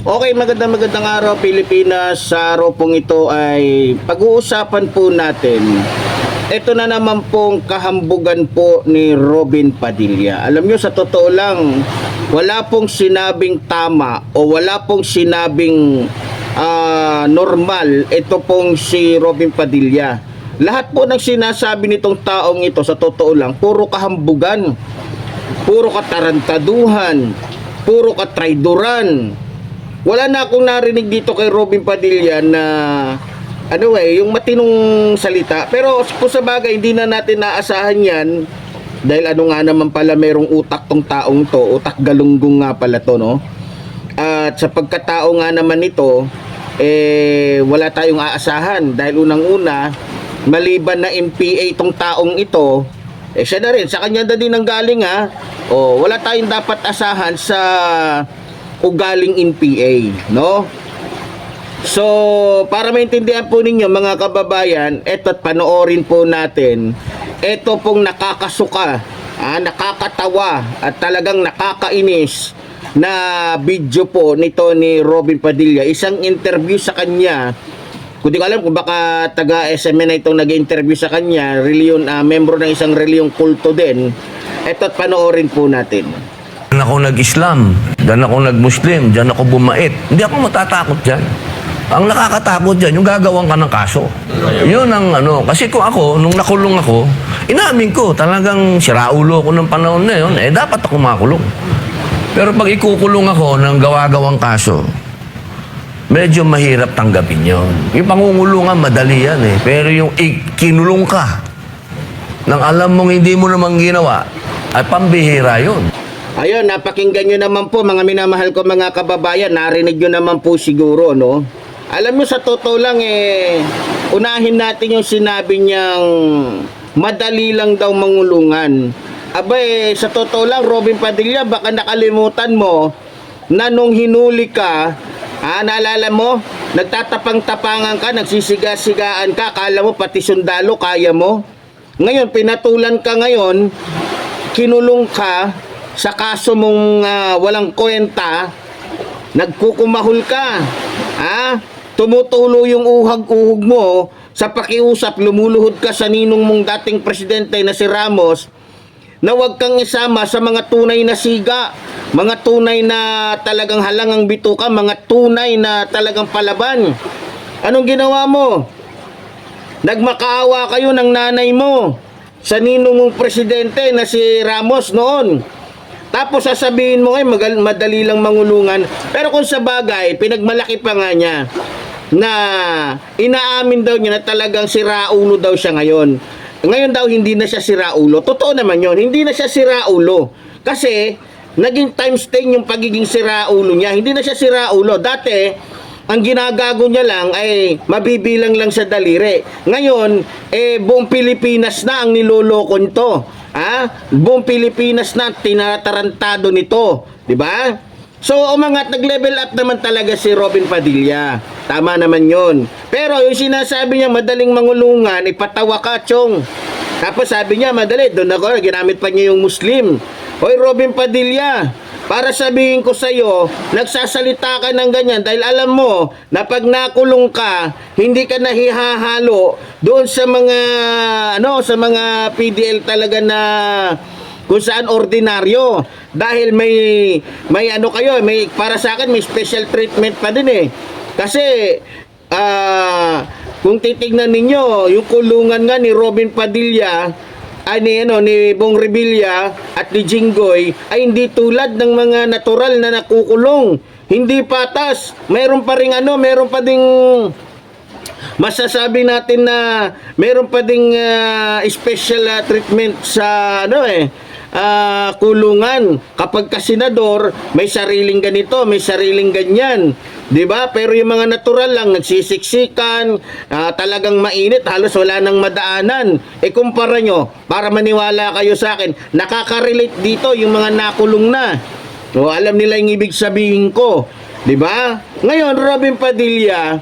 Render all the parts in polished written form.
Okay, magandang araw Pilipinas. Sa araw pong ito ay pag-uusapan po natin. Ito na naman pong kahambugan po ni Robin Padilla. Alam nyo, sa totoo lang, wala pong sinabing tama o wala pong sinabing normal ito pong si Robin Padilla. Lahat po ng sinasabi nitong taong ito, sa totoo lang, puro kahambugan, puro katarantaduhan, puro katraidoran. Wala na akong narinig dito kay Robin Padilla na yung matinong salita. Pero kung sa bagay, hindi na natin naasahan yan dahil nga naman pala merong utak tong taong to, utak galunggong nga pala to, no? At sa pagkatao nga naman nito, wala tayong aasahan dahil unang-una, maliban na MPA tong taong ito, siya na rin, sa kanya na din ang galing, ha? Wala tayong dapat asahan sa ugaling NPA, no? So, para maintindihan po ninyo mga kababayan, eto't panoorin po natin, ito pong nakakasuka, nakakatawa at talagang nakakainis na video po nito ni Robin Padilla. Isang interview sa kanya, kung di ko alam kung baka taga SMN na itong nag-interview sa kanya, reliyon, membro ng isang reliyong kulto din. Eto't panoorin po natin. Diyan ako nag-Islam, diyan ako nag-Muslim, diyan ako bumait. Hindi ako matatakot dyan. Ang nakakatakot dyan, yung gagawang ka ng kaso. Yun ang kasi kung ako, nung nakulong ako, inamin ko, talagang siraulo ko ng panahon na yun, dapat ako makulong. Pero pag ikukulong ako ng gawa-gawang kaso, medyo mahirap tanggapin yun. Yung pangungulungan, madali yan Pero yung kinulong ka, nang alam mong hindi mo namang ginawa, ay pambihira yun. Ayun, napakinggan nyo naman po mga minamahal ko mga kababayan, narinig nyo naman po siguro, no? Alam nyo, sa totoo lang unahin natin yung sinabi niyang madali lang daw mangulungan. Sa totoo lang, Robin Padilla, baka nakalimutan mo na nung hinuli ka, naalala mo, nagtatapang-tapangan ka, nagsisiga-sigaan ka, akala mo pati sundalo kaya mo. Ngayon, pinatulan ka ngayon, kinulong ka, sa kaso mong walang kwenta, nagkukumahul ka, tumutulo yung uhag-uhog mo, sa pakiusap, lumuluhod ka sa ninong mong dating presidente na si Ramos, na huwag kang isama sa mga tunay na siga, mga tunay na talagang halangang bituka, mga tunay na talagang palaban. Anong ginawa mo? Nagmakaawa kayo ng nanay mo sa ninong mong presidente na si Ramos noon. Tapos sasabihin mo madali lang mangulungan. Pero kung sa bagay, pinagmalaki pa nga niya na inaamin daw niya na talagang siraulo daw siya ngayon. Ngayon daw hindi na siya siraulo. Totoo naman yun, hindi na siya siraulo. Kasi naging times 10 yung pagiging siraulo niya. Hindi na siya siraulo. Dati, ang ginagago niya lang ay mabibilang lang sa daliri. Ngayon, buong Pilipinas na ang niloloko nito. Buong Pilipinas na tinatarantado nito, 'di ba? So, umangat, nag-level up naman talaga si Robin Padilla. Tama naman 'yon. Pero yung sinasabi niya madaling mangulungan, ipatawa ka, chong. Tapos sabi niya, madali, doon ako, ginamit pa niya yung Muslim. Hoy, Robin Padilla, para sabihin ko sa iyo, nagsasalita ka ng ganyan dahil alam mo na pag nakulong ka, hindi ka nahihahalo doon sa mga sa mga PDL talaga na kung saan ordinaryo, dahil may kayo, may para sa akin may special treatment pa din Kasi kung titingnan ninyo, yung kulungan nga ni Robin Padilla ni Bong Revilla at ni Jinggoy ay hindi tulad ng mga natural na nakukulong. Hindi patas. Mayroon pa ding masasabi natin na mayroon pa ding special treatment sa kulungan. Kapag senador, may sariling ganito, may sariling ganyan. 'Di ba? Pero yung mga natural lang, nagsisiksikan, talagang mainit, halos wala nang madaanan. Kumpara nyo, para maniwala kayo sa akin, nakaka-relate dito yung mga nakulong na. Alam nila yung ibig sabihin ko. 'Di ba? Ngayon, Robin Padilla,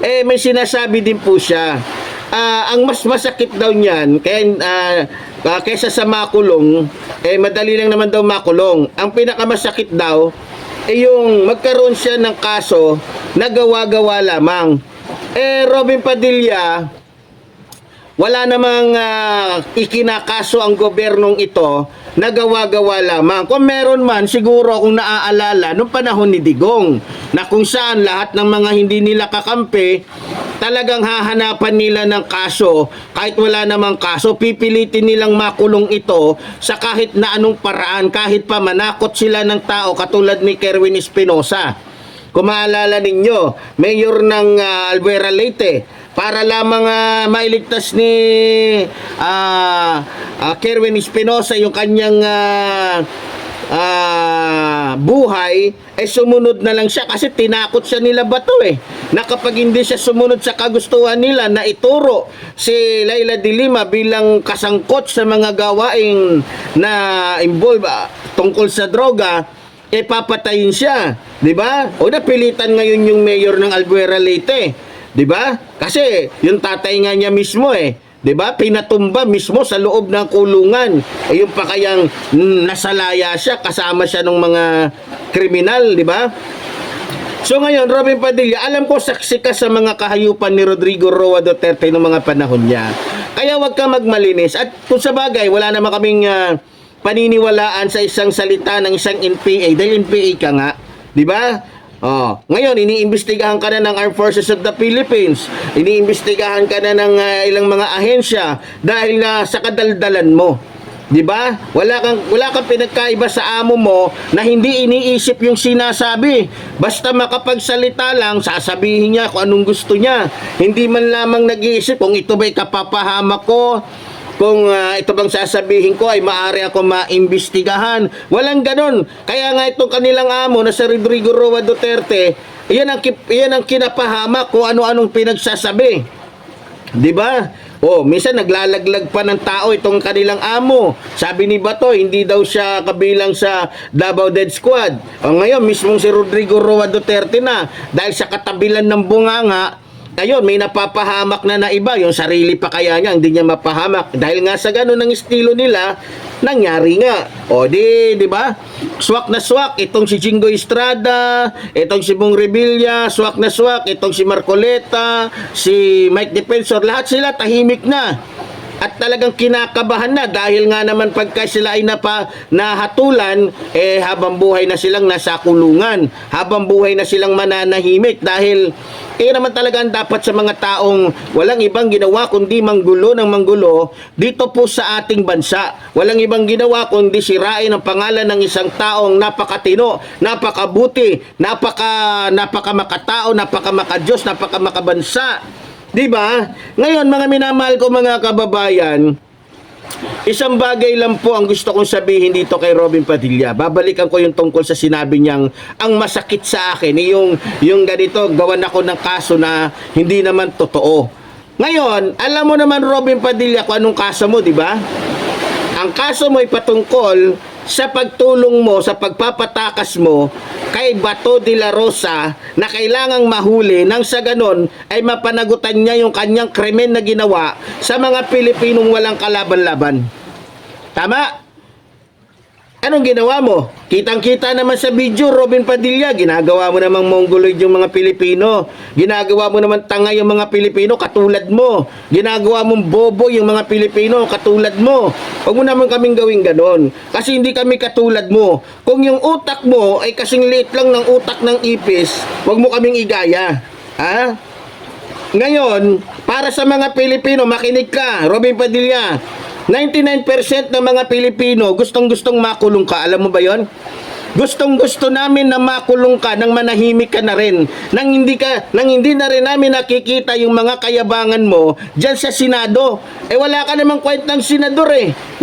may sinasabi din po siya. Ang mas masakit daw niyan, kaysa sa makulong, madali lang naman daw makulong. Ang pinakamasakit daw, yung magkaroon siya ng kaso na gawa-gawa lamang. Robin Padilla, wala namang ikinakaso ang gobernong ito na gawa-gawa lamang. Kung meron man, siguro kung naaalala, nung panahon ni Digong, na kung saan lahat ng mga hindi nila kakampi, talagang hahanapan nila ng kaso. Kahit wala namang kaso, pipilitin nilang makulong ito sa kahit na anong paraan, kahit pa manakot sila ng tao katulad ni Kerwin Espinosa. Kung maalala ninyo, mayor ng Albuera Leyte, para lamang mailigtas ni Kerwin Espinosa yung kanyang buhay, sumunod na lang siya kasi tinakot siya nila Bato na kapag hindi siya sumunod sa kagustuhan nila na ituro si Leila de Lima bilang kasangkot sa mga gawaing na involve tungkol sa droga, papatayin siya, di ba? O napilitan ngayon yung mayor ng Albuera Leyte, di ba? Kasi yung tatay nga niya mismo di ba? Pinatumba mismo sa loob ng kulungan. Yung pa kayang nasalaya siya, kasama siya ng mga kriminal, di ba? So ngayon, Robin Padilla, alam ko saksi ka sa mga kahayupan ni Rodrigo Roa Duterte noong mga panahon niya. Kaya wag ka magmalinis. At kung sa bagay, wala naman kaming paniniwalaan sa isang salita ng isang NPA dahil NPA ka nga, di ba? Ngayon iniimbestigahan ka na ng Armed Forces of the Philippines, iniimbestigahan ka na ng ilang mga ahensya dahil sa kadaldalan mo, di ba? Wala kang pinagkaiba sa amo mo na hindi iniisip yung sinasabi. Basta makapagsalita lang, sasabihin niya kung anong gusto niya. Hindi man lamang nag-iisip kung ito ba'y kapapahamak ko, kung ito bang sasabihin ko ay maaari ako maimbestigahan. Walang ganon. Kaya nga itong kanilang amo na si Rodrigo Roa Duterte, yan ang kinapahamak kung ano-anong pinagsasabi. Di ba? Minsan naglalaglag pa ng tao itong kanilang amo. Sabi ni Bato, hindi daw siya kabilang sa Davao Dead Squad. Ngayon, mismong si Rodrigo Roa Duterte na, dahil sa katabilan ng bunganga, ayun, may napapahamak na iba, yung sarili pa kaya niya, hindi niya mapahamak. Dahil nga sa ganun ng estilo nila, nangyari nga. Di ba? Swak na swak, itong si Jingo Estrada, itong si Bong Revilla, swak na swak, itong si Marcoleta, si Mike Defensor, lahat sila tahimik na. At talagang kinakabahan na dahil nga naman pagka sila ay nahatulan, habang buhay na silang nasa kulungan, habang buhay na silang mananahimik dahil naman talaga ang dapat sa mga taong walang ibang ginawa kundi manggulo ng manggulo dito po sa ating bansa. Walang ibang ginawa kundi sirain ang pangalan ng isang taong napakatino, napakabuti, napakamakatao, napakamakadiyos, napakamakabansa. Diba? Ngayon, mga minamahal ko mga kababayan, isang bagay lang po ang gusto kong sabihin dito kay Robin Padilla. Babalikan ko yung tungkol sa sinabi niyang ang masakit sa akin, yung ganito, gawan ako ng kaso na hindi naman totoo. Ngayon, alam mo naman Robin Padilla kung anong kaso mo, di ba? Ang kaso mo ay patungkol sa pagtulong mo, sa pagpapatakas mo kay Bato de la Rosa na kailangang mahuli nang sa ganon ay mapanagutan niya yung kanyang krimen na ginawa sa mga Pilipinong walang kalaban-laban. Tama? Anong ginawa mo? Kitang-kita naman sa video, Robin Padilla, ginagawa mo namang mongoloid yung mga Pilipino. Ginagawa mo naman tanga yung mga Pilipino katulad mo. Ginagawa mong bobo yung mga Pilipino katulad mo. Huwag mo naman kaming gawing ganon. Kasi hindi kami katulad mo. Kung yung utak mo ay kasing liit lang ng utak ng ipis, huwag mo kaming igaya. Ha? Ngayon, para sa mga Pilipino, makinig ka, Robin Padilla. 99% ng mga Pilipino gustong-gustong makulong ka. Alam mo ba yon? Gustong-gusto namin na makulong ka nang manahimik ka na rin. Nang hindi na rin namin nakikita yung mga kayabangan mo dyan sa Senado. Wala ka namang kwentang senador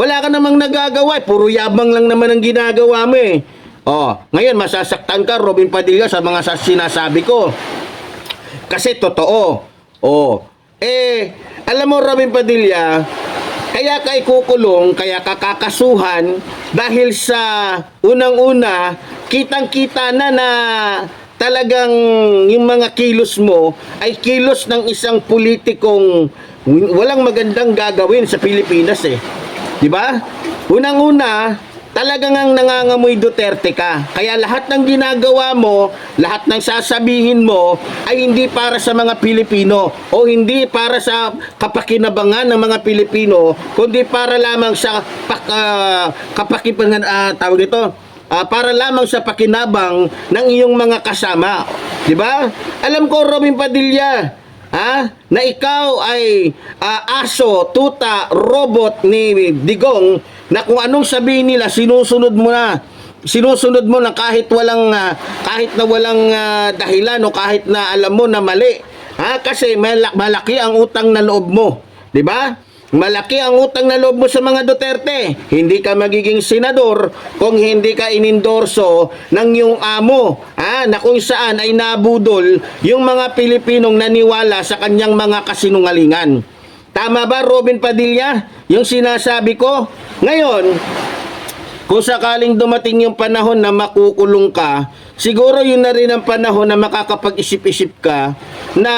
Wala ka namang nagagawa. Puro yabang lang naman ang ginagawa mo ngayon masasaktan ka, Robin Padilla, sa mga sinasabi ko. Kasi totoo. Alam mo, Robin Padilla, kaya ka ikukulong, kaya ka kakasuhan dahil sa unang-una, kitang-kita na talagang yung mga kilos mo ay kilos ng isang politikong walang magandang gagawin sa Pilipinas Di ba? Unang-una, talagang ang nangangamoy Duterte ka. Kaya lahat ng ginagawa mo, lahat ng sasabihin mo ay hindi para sa mga Pilipino o hindi para sa kapakinabangan ng mga Pilipino, kundi para lamang sa tawag ito, para lamang sa pakinabang ng iyong mga kasama. 'Di ba? Alam ko, Robin Padilla, na ikaw ay aso, tuta, robot ni Digong, na kung anong sabihin nila sinusunod mo na. Sinusunod mo na kahit na walang dahilan o kahit na alam mo na mali. Kasi malaki ang utang na loob mo, 'di ba? Malaki ang utang na loob mo sa mga Duterte. Hindi ka magiging senador kung hindi ka inendorso ng iyong amo, na kung saan ay nabudol yung mga Pilipinong naniwala sa kanyang mga kasinungalingan. Tama ba, Robin Padilla, yung sinasabi ko? Ngayon, kung sakaling dumating yung panahon na makukulong ka, siguro yun na rin ang panahon na makakapag-isip-isip ka na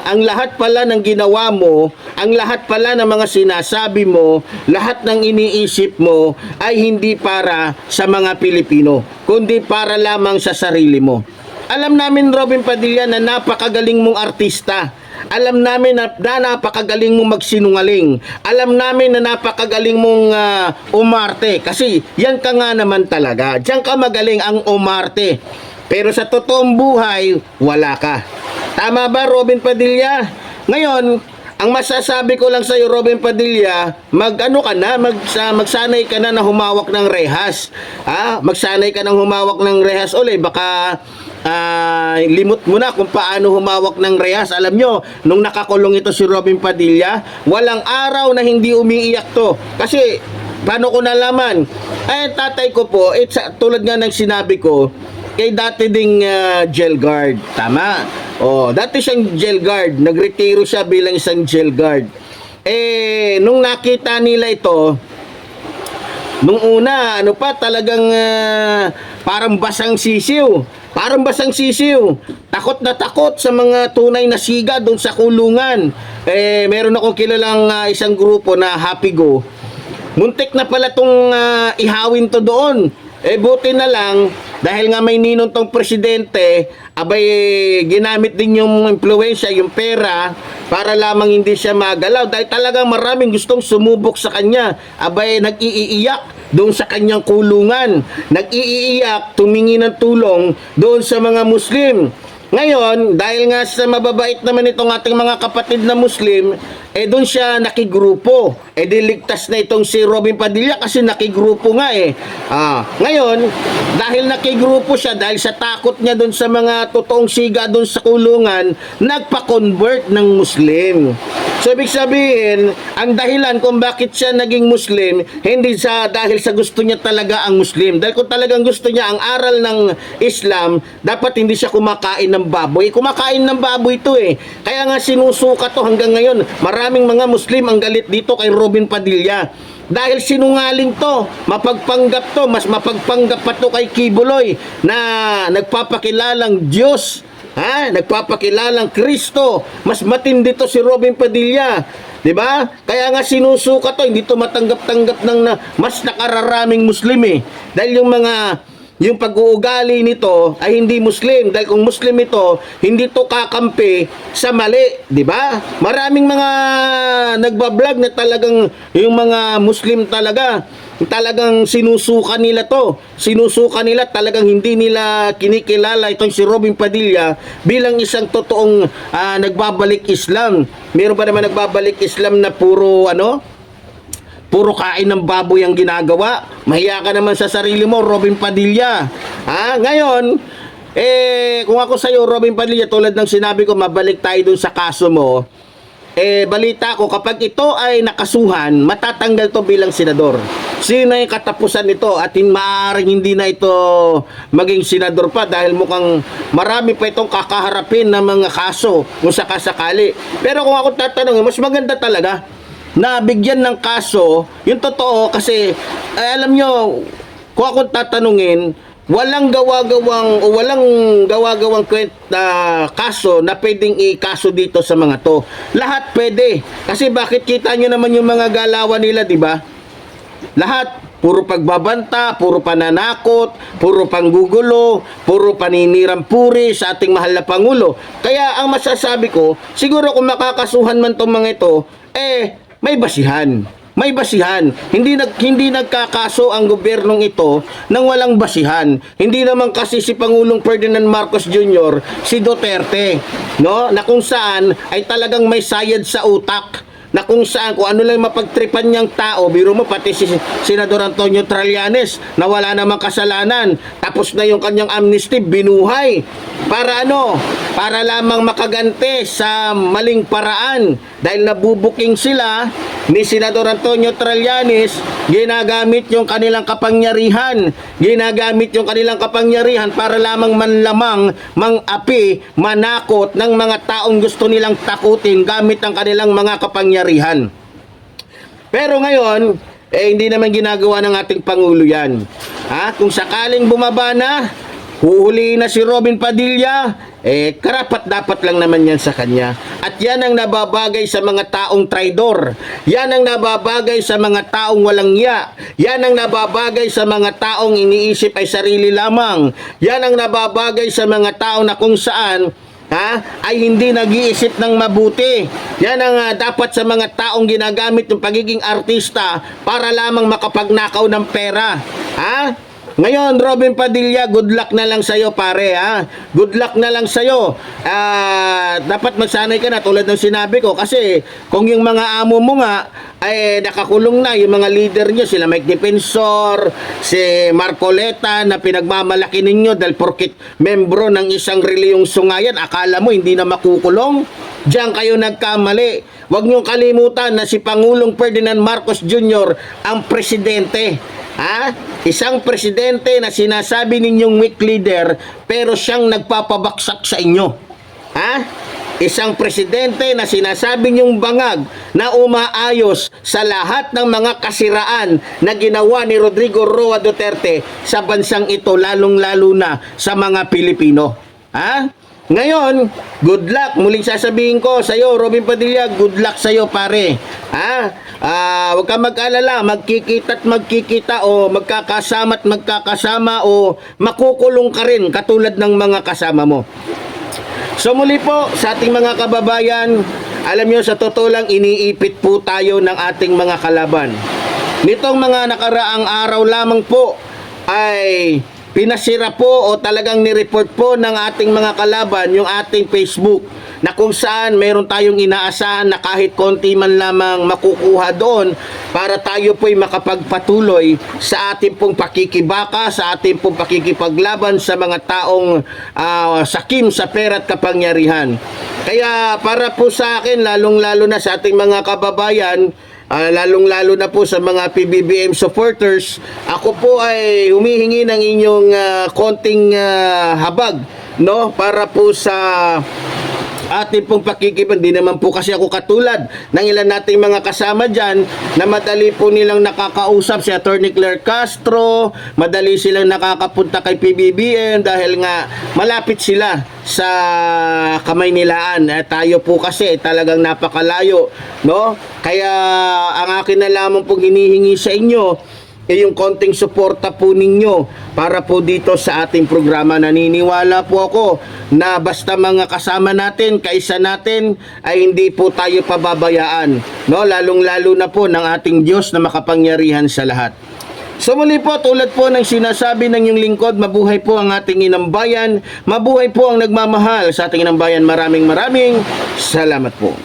ang lahat pala ng ginawa mo, ang lahat pala ng mga sinasabi mo, lahat ng iniisip mo ay hindi para sa mga Pilipino, kundi para lamang sa sarili mo. Alam namin, Robin Padilla, na napakagaling mong artista. Alam namin na napakagaling mong magsinungaling. Alam namin na napakagaling mong umarte. Kasi yan ka nga naman talaga. Diyan ka magaling ang umarte. Pero sa totoong buhay, wala ka. Tama ba, Robin Padilla? Ngayon, ang masasabi ko lang sa iyo, Robin Padilla, magsanay ka na humawak ng rehas. Magsanay ka ng humawak ng rehas ulit. Baka limot mo na kung paano humawak ng rehas. Alam nyo, nung nakakulong ito si Robin Padilla, walang araw na hindi umiiyak to. Kasi, paano ko nalaman? Tatay ko po, tulad nga ng sinabi ko, dati ding jail guard. Tama? Dati siyang jail guard. Nagretiro siya bilang isang jail guard. Nung nakita nila ito, nung una, talagang parang basang sisiw. Takot na takot sa mga tunay na siga doon sa kulungan. Meron akong kilalang isang grupo na Happy Go. Muntik na pala tong ihawin to doon. Buti na lang, dahil nga may ninong tong presidente, ginamit din yung impluensya, yung pera, para lamang hindi siya magalaw. Dahil talagang maraming gustong sumubok sa kanya. Nag-iiyak doon sa kanyang kulungan. Nag-iiyak, tumingi ng tulong doon sa mga Muslim. Ngayon, dahil nga sa mababait naman itong ating mga kapatid na Muslim, doon siya nakigrupo. Diligtas na itong si Robin Padilla kasi nakigrupo nga Ngayon, dahil nakigrupo siya, dahil sa takot niya doon sa mga totoong siga doon sa kulungan, nagpa-convert ng Muslim. So, ibig sabihin, ang dahilan kung bakit siya naging Muslim, hindi dahil sa gusto niya talaga ang Muslim. Dahil kung talagang gusto niya ang aral ng Islam, dapat hindi siya kumakain ng baboy. Kumakain ng baboy ito Kaya nga sinusuka to hanggang ngayon. Maraming mga Muslim ang galit dito kay Robin Padilla. Dahil sinungaling to, mapagpanggap to, mas mapagpanggap pa to kay Kibuloy na nagpapakilalang Diyos. Nagpapakilalang Kristo. Mas matindi to si Robin Padilla. 'Di ba? Kaya nga sinusuka to, hindi to matanggap-tanggap ng mas nakararaming Muslim Dahil yung pag-uugali nito ay hindi Muslim. Dahil kung Muslim ito, hindi to kakampi sa mali, 'di ba? Maraming mga nagbablog na talagang yung mga Muslim talagang sinusuka nila to. Sinusuka nila, talagang hindi nila kinikilala itong si Robin Padilla bilang isang totoong nagbabalik Islam. Meron pa naman nagbabalik Islam na puro kain ng baboy ang ginagawa. Mahiya ka naman sa sarili mo, Robin Padilla. Ngayon, kung ako sa'yo, Robin Padilla, tulad ng sinabi ko, mabalik tayo dun sa kaso mo. Balita ko, kapag ito ay nakasuhan, matatanggal to bilang senador. Sino yung katapusan nito? At maaaring hindi na ito maging senador pa dahil mukhang marami pa itong kakaharapin na mga kaso kung sakasakali. Pero kung ako tatanungin, mas maganda talaga na bigyan ng kaso, yung totoo, kasi alam nyo, kung ako tatanungin, walang gawagawang kaso na pwedeng ikaso dito sa mga to. Lahat pwede. Kasi bakit kita nyo naman yung mga galawan nila, di ba? Lahat puro pagbabanta, puro pananakot, puro panggugulo, puro paninirang puri sa ating mahal na Pangulo. Kaya ang masasabi ko, siguro kung makakasuhan man itong mga ito, may basihan. May basihan. Hindi nagkakaso ang gobyernong ito nang walang basihan. Hindi naman kasi si Pangulong Ferdinand Marcos Jr. si Duterte, no? Na kung saan ay talagang may sayad sa utak. Na kung saan, kung ano lang mapagtripan niyang tao, biro mo pati si Senador Antonio Trillanes na wala namang kasalanan, tapos na yung kanyang amnesty, binuhay. Para ano? Para lamang makagante sa maling paraan. Dahil nabubuking sila ni Senador Antonio Trillanes, ginagamit yung kanilang kapangyarihan. Ginagamit yung kanilang kapangyarihan para lamang manlamang, mang-api, manakot ng mga taong gusto nilang takutin gamit ang kanilang mga kapangyarihan. Pero ngayon, hindi naman ginagawa ng ating Pangulo yan. Kung sakaling bumaba na, huhulihin na si Robin Padilla, karapat dapat lang naman yan sa kanya. At yan ang nababagay sa mga taong traidor. Yan ang nababagay sa mga taong walang ya. Yan ang nababagay sa mga taong iniisip ay sarili lamang. Yan ang nababagay sa mga taong na kung saan ay hindi nag-iisip ng mabuti. Yan ang dapat sa mga taong ginagamit yung pagiging artista para lamang makapagnakaw ng pera. Ngayon, Robin Padilla, good luck na lang sa'yo, pare, Good luck na lang sa'yo. Dapat magsanay ka na, tulad ng sinabi ko, kasi kung yung mga amo mo nga, ay nakakulong na, yung mga leader nyo, sila Mike Defensor, si Marcoleta, na pinagmamalaki ninyo dahil porkit membro ng isang reliyong sungayan, akala mo hindi na makukulong? Diyan kayo nagkamali. Huwag niyong kalimutan na si Pangulong Ferdinand Marcos Jr. ang presidente. Isang presidente na sinasabi ninyong weak leader pero siyang nagpapabaksak sa inyo. Isang presidente na sinasabi niyong bangag na umaayos sa lahat ng mga kasiraan na ginawa ni Rodrigo Roa Duterte sa bansang ito, lalong-lalo na sa mga Pilipino. Ngayon, good luck. Muling sasabihin ko sa iyo, Robin Padilla, good luck sa iyo, pare. Huwag ka mag-alala, magkikita o magkakasama't magkakasama o makukulong ka rin katulad ng mga kasama mo. So muli po sa ating mga kababayan, alam nyo, sa totoo lang iniipit po tayo ng ating mga kalaban. Nitong mga nakaraang araw lamang po ay pinasira po o talagang nireport po ng ating mga kalaban yung ating Facebook na kung saan mayroon tayong inaasahan na kahit konti man lamang makukuha doon para tayo po'y makapagpatuloy sa ating pong pakikibaka, sa ating pong pakikipaglaban sa mga taong sakim sa pera at kapangyarihan. Kaya para po sa akin, lalong-lalo na sa ating mga kababayan, lalong-lalo na po sa mga PBBM supporters, ako po ay humihingi ng inyong konting habag, no, para po sa ating pong pakikipan. Di naman po kasi ako katulad ng ilan nating mga kasama dyan na madali po nilang nakakausap si Attorney Claire Castro, madali silang nakakapunta kay PBBM dahil nga malapit sila sa Kamaynilaan. Tayo po kasi talagang napakalayo, no? Kaya ang akin na lamang pong hinihingi sa inyo yung konting suporta po ninyo para po dito sa ating programa. Naniniwala po ako na basta mga kasama natin, kaisa natin, ay hindi po tayo pababayaan, no? Lalong-lalo na po ng ating Diyos na makapangyarihan sa lahat. So muli po, tulad po ng sinasabi ng inyong lingkod, mabuhay po ang ating inang bayan, mabuhay po ang nagmamahal sa ating inang bayan. Maraming salamat po.